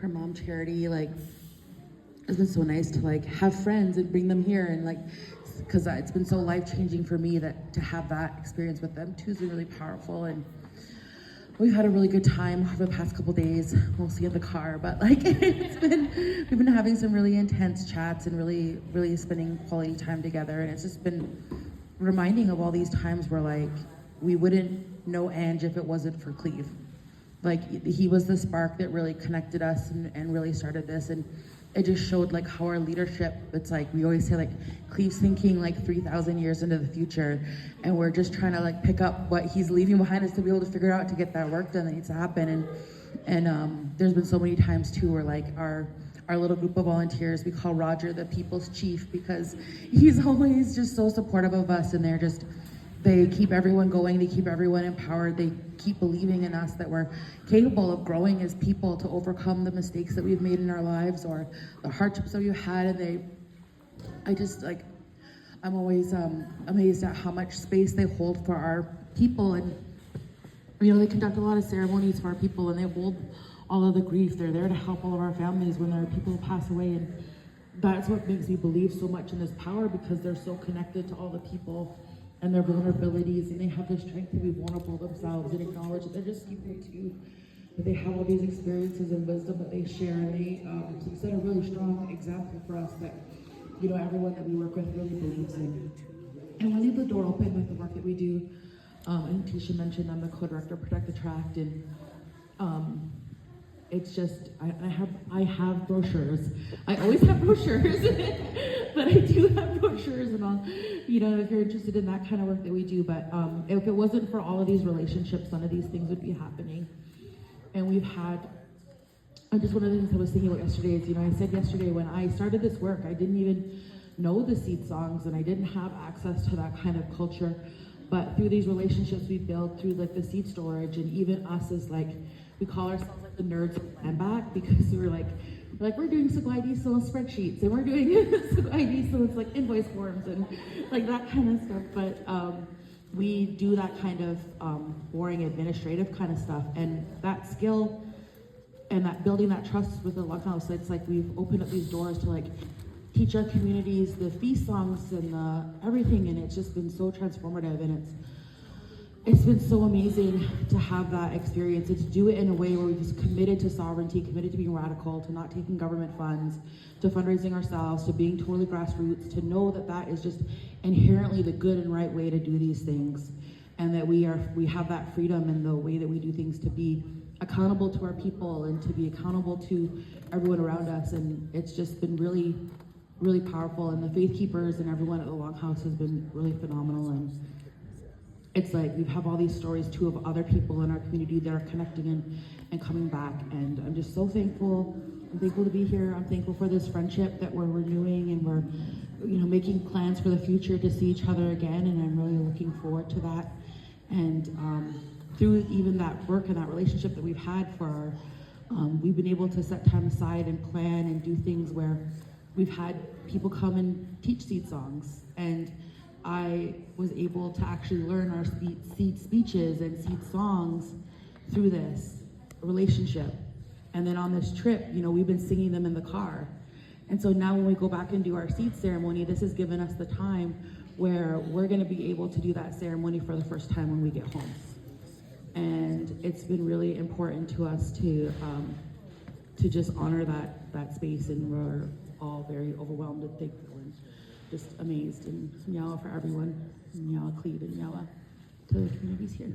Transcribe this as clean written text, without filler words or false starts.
her mom Charity, like, it's been so nice to like have friends and bring them here, and like, because it's been so life-changing for me that to have that experience with them too has been really powerful. And we've had a really good time over the past couple days, mostly in the car, but like we've been having some really intense chats and really spending quality time together. And it's just been reminding of all these times where like we wouldn't know Ange if it wasn't for Cleve. Like he was the spark that really connected us and really started this. And it just showed like how our leadership, it's like we always say like Cleve's thinking like 3,000 years into the future, and we're just trying to like pick up what he's leaving behind us to be able to figure out to get that work done that needs to happen. And there's been so many times too where like our little group of volunteers, we call Roger the people's chief, because he's always just so supportive of us, and they keep everyone going, they keep everyone empowered, they keep believing in us that we're capable of growing as people to overcome the mistakes that we've made in our lives or the hardships that we've had. And I'm always amazed at how much space they hold for our people. And you know, they conduct a lot of ceremonies for our people, and they hold all of the grief. They're there to help all of our families when there are people who pass away. And that's what makes me believe so much in this power, because they're so connected to all the people and their vulnerabilities, and they have the strength to be vulnerable themselves and acknowledge that they're just people too. But they have all these experiences and wisdom that they share, and they set a really strong example for us that, you know, everyone that we work with really believes in. And we leave the door open with the work that we do. And Tisha mentioned I'm the co-director of Protect the Tract, and it's just, I have brochures. I always have brochures, but I do have brochures, and I'll, you know, if you're interested in that kind of work that we do. But if it wasn't for all of these relationships, none of these things would be happening. And we've had, just one of the things I was thinking about yesterday is, you know, I said yesterday when I started this work, I didn't even know the seed songs, and I didn't have access to that kind of culture. But through these relationships we build through like the seed storage, and even us as like, we call ourselves like the nerds of land back, because we're doing Segwai diesel spreadsheets, and we're doing Segwai diesel, it's like invoice forms and like that kind of stuff. But we do that kind of boring administrative kind of stuff, and that skill and that building that trust with the Longhouse, it's like we've opened up these doors to like teach our communities the feast songs and everything, and it's just been so transformative. And it's been so amazing to have that experience and to do it in a way where we've just committed to sovereignty, committed to being radical, to not taking government funds, to fundraising ourselves, to being totally grassroots, to know that that is just inherently the good and right way to do these things, and that we have that freedom in the way that we do things to be accountable to our people and to be accountable to everyone around us. And it's just been really, really powerful. And the Faith Keepers and everyone at the Longhouse has been really phenomenal. And it's like we have all these stories too of other people in our community that are connecting and coming back, and I'm just so thankful. I'm thankful to be here. I'm thankful for this friendship that we're renewing, and we're, you know, making plans for the future to see each other again, and I'm really looking forward to that. And through even that work and that relationship that we've had for we've been able to set time aside and plan and do things where we've had people come and teach seed songs, and I was able to actually learn our seed speeches and seed songs through this relationship. And then on this trip, you know, we've been singing them in the car. And so now when we go back and do our seed ceremony, this has given us the time where we're gonna be able to do that ceremony for the first time when we get home. And it's been really important to us to just honor that space, and we're all very overwhelmed and thankful and just amazed. And Nyawa for everyone, Nyawa Cleve, and Nyawa to the communities here.